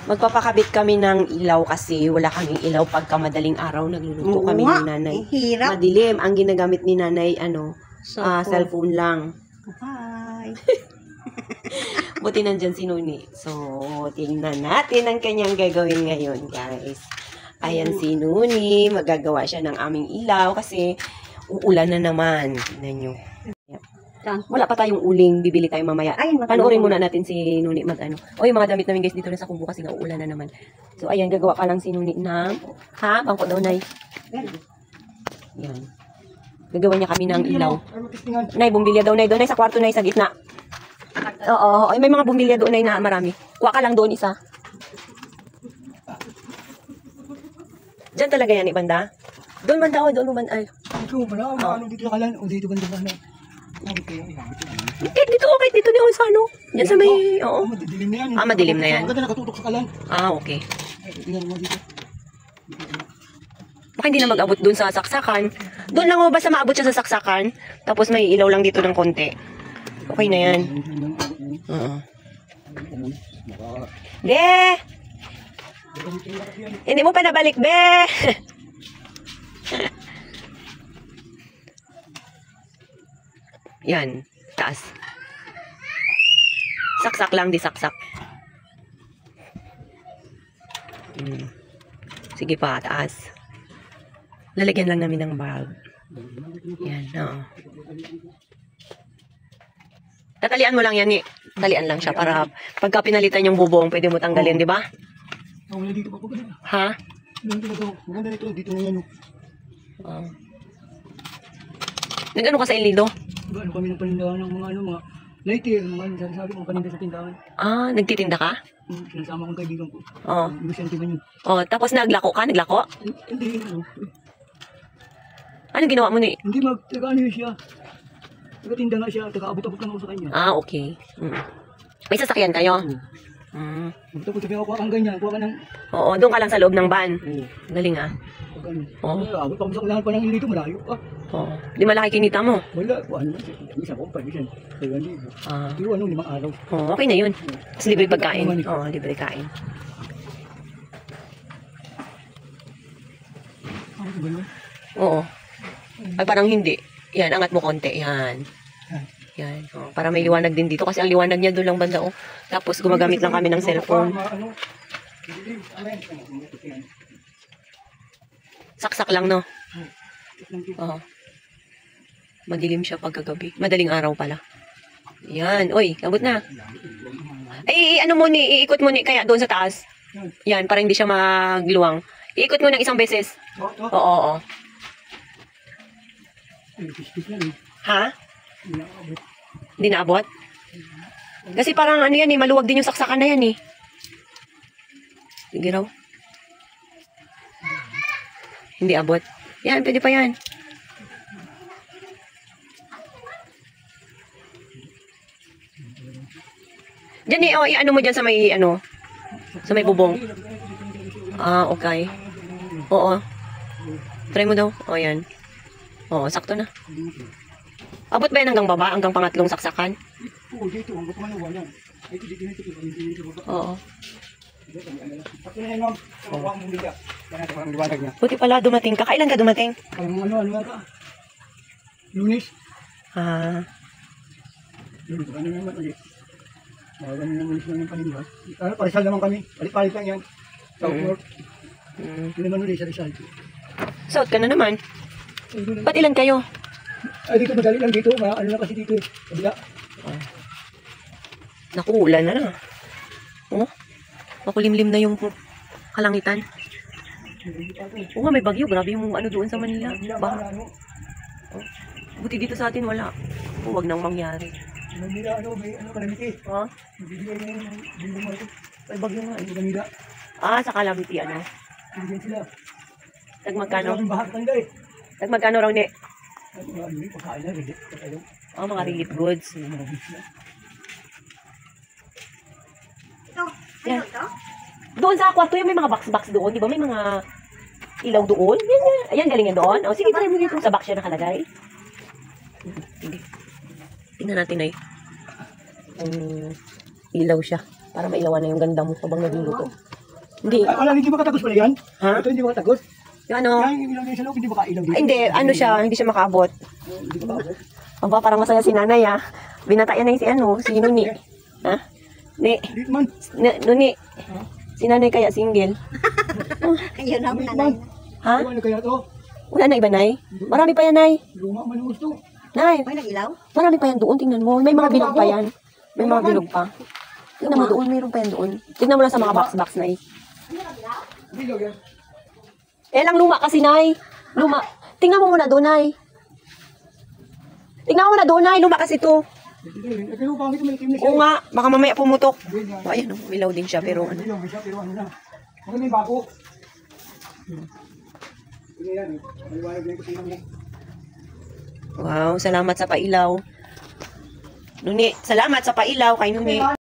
Magpapakabit kami ng ilaw kasi wala kaming ilaw pagka madaling araw. Nagluluto kami ni nanay. Hirap. Madilim. Ang ginagamit ni nanay, cellphone lang. Hi. Buti nandyan si Nuni. So, tingnan natin ang kanyang gagawin ngayon, guys. Ayan si Nuni. Magagawa siya ng aming ilaw kasi uulan na naman. Tingnan nyo. Wala pa tayong uling. Bibili tayo mamaya. Ay, panoorin muna natin si Nuni O, yung mga damit namin guys dito na sa kubo kasi uulan na naman. So, ayan. Gagawa pa lang si Nuni ng bangko daw, Nay. Yan. Gagawa niya kami ng ilaw. Nay, bumbilya daw, Nay. Doon, Nay, sa kwarto, Nay, sa gitna. Oo. Ay, may mga bumbilya doon, Nay, na marami. Kuha ka lang doon, isa. Diyan talaga yan, ibanda? Doon banda, doon banda. Ay. Dito, ano dito kalan? O dito banda ba na? Dito, okay. Dito din ako sa ano. Diyan sa may, oo. Madilim na yan. Madilim na yan. Maganda nakatutok sa kalan. Okay. Tingnan mo dito. Baka hindi na mag-abot dun sa saksakan. Doon lang basta maabot siya sa saksakan. Tapos may ilaw lang dito ng konti. Okay na yan. Be! Hindi mo pa nabalik, Be! Yan. Taas. Saksak lang, di saksak. Sige pa, taas. Lalagyan lang namin ng bulb. Yan, oo. Tatalian mo lang yan, talian lang siya para pagka pinalitan yung bubong, pwede mo tanggalin, di ba? Wala dito pa po ganun. Ha? Maganda dito na yan. Nag-ano ka sa Ilido? Ano kami ng panindahan ng mga mga lighter, mga sabi kong paninda sa tindahan. Nagtitinda ka? Sinasama kong kaibigan ko. Oo. Negosyante man yun. Tapos naglako ka? Naglako? Hindi, Anong ginawa mo ni? Hindi taga-ano siya. Taga-tinda nga siya, taga-abot-abot lang ako sa kanya. Okay. May sasakyan kayo? Abot-abot sabi ako, kuha kang ganyan, kuha ka ng... Oo, doon ka lang sa loob ng van. Galing Abot ako sa kulahan pa ng dito, malayo pa. Di malaki kinita mo? Wala, kuhaan mo. Isa ko, pag-isan. Kaya libo. Pero 5 araw. Okay na yun. Tapos libre pagkain. Libre kain. Ano ba yun? Oo. Ay, parang hindi. Yan, angat mo konti. Yan. Yan. Para may liwanag din dito. Kasi ang liwanag niya doon lang banda. Tapos gumagamit lang kami ng cellphone. Saksak lang, no? Oo. Madilim siya pagkagabi. Madaling araw pala. Yan. Uy, abot na. Ay, ano mo ni? Iikot mo ni kaya doon sa taas. Yan, para hindi siya magluwang. Iikot mo ng isang beses. Oo. Ha? Hindi naabot? Kasi parang ano yan maluwag din yung saksakan na yan Sige raw. Hindi abot. Yan, pwede pa yan. Diyan ano mo dyan sa may sa may bubong. Okay. Oo. Try mo daw. Yan. Oo, sakto na. Abot ba yan hanggang baba? Hanggang pangatlong saksakan? Oo, dito. Hanggang pangalawa yan. Oo. Oo. Buti pala dumating ka. Kailan ka dumating? Ano ka? Lunes. Lunes, ano naman ulit? Ganun naman sila ng paninda. Parisal naman kami. Palit-palit lang yan. South North. Hindi naman ulit sa Rizal. South ka na naman. Ba't ilan kayo? Ay, dito madali lang dito. Ano na kasi dito Kabila. Naku, ulan na. Makulimlim na yung kalangitan. Oo nga, may bagyo. Grabe yung doon sa Manila. Buti dito sa atin wala. Huwag nang mangyari. Manila, may kalamiti. May bagyo nga. Manila. Sa Calamity, Bigyan sila. Nagmagkano? Bahag kanila Nagmagkano raw ni? Pagkain na, ready. Mga relief goods. Yan. Doon sa kwarto yung may mga box-box doon. Di ba may mga ilaw doon? Yan. Ayan, galing yan doon. Sige, try mo dito. Sa box siya nakalagay. Sige. Tingnan natin ilaw siya. Para mailawan na yung ganda mo habang nagluluto. Hindi. Wala, hindi ba katagos pala yan? Ha? Ito hindi ba katagos? Yung ano? Yung ilaw niya sa loob, hindi ba kailaw dito? Ay, hindi. Ano siya? Hindi siya makaabot. Hindi ba kaabot? Aba, parang masaya si nanay, ah. Binatayan na yung si ano, si Nuni. Ha? Ni. Dito man. Nuni. Si nanay kaya single. Ayun na, Dito nanay man. na. Ha? Ano kaya to? Wala na iba, Nay? Marami pa yan, Nay. Luma man yung gusto. Nay, May nag-ilaw? marami pa yan doon. Tingnan mo. May mga bilog pa yan. May mga bilog pa. Tingnan mo doon. Mayroon pa yan doon. Tingnan mo lang sa mga box-box, Nay. Bilog yan. Eh, lang luma kasi, Nay. Luma. Tingnan mo muna doon, Nay. Tingnan mo muna doon, Nay. Luma kasi to. Pero pangit may itim na siya. Oo nga. Baka mamaya pumutok. Ayun yan. O, ayan, oh, ilaw din siya. Pero ano. Bilog siya, pero ano na. Maganda yung bago. Tingnan yan. Maliwanag na yung kusina mo. Wow, salamat sa pailaw. Nuni, salamat sa pailaw kay Nuni.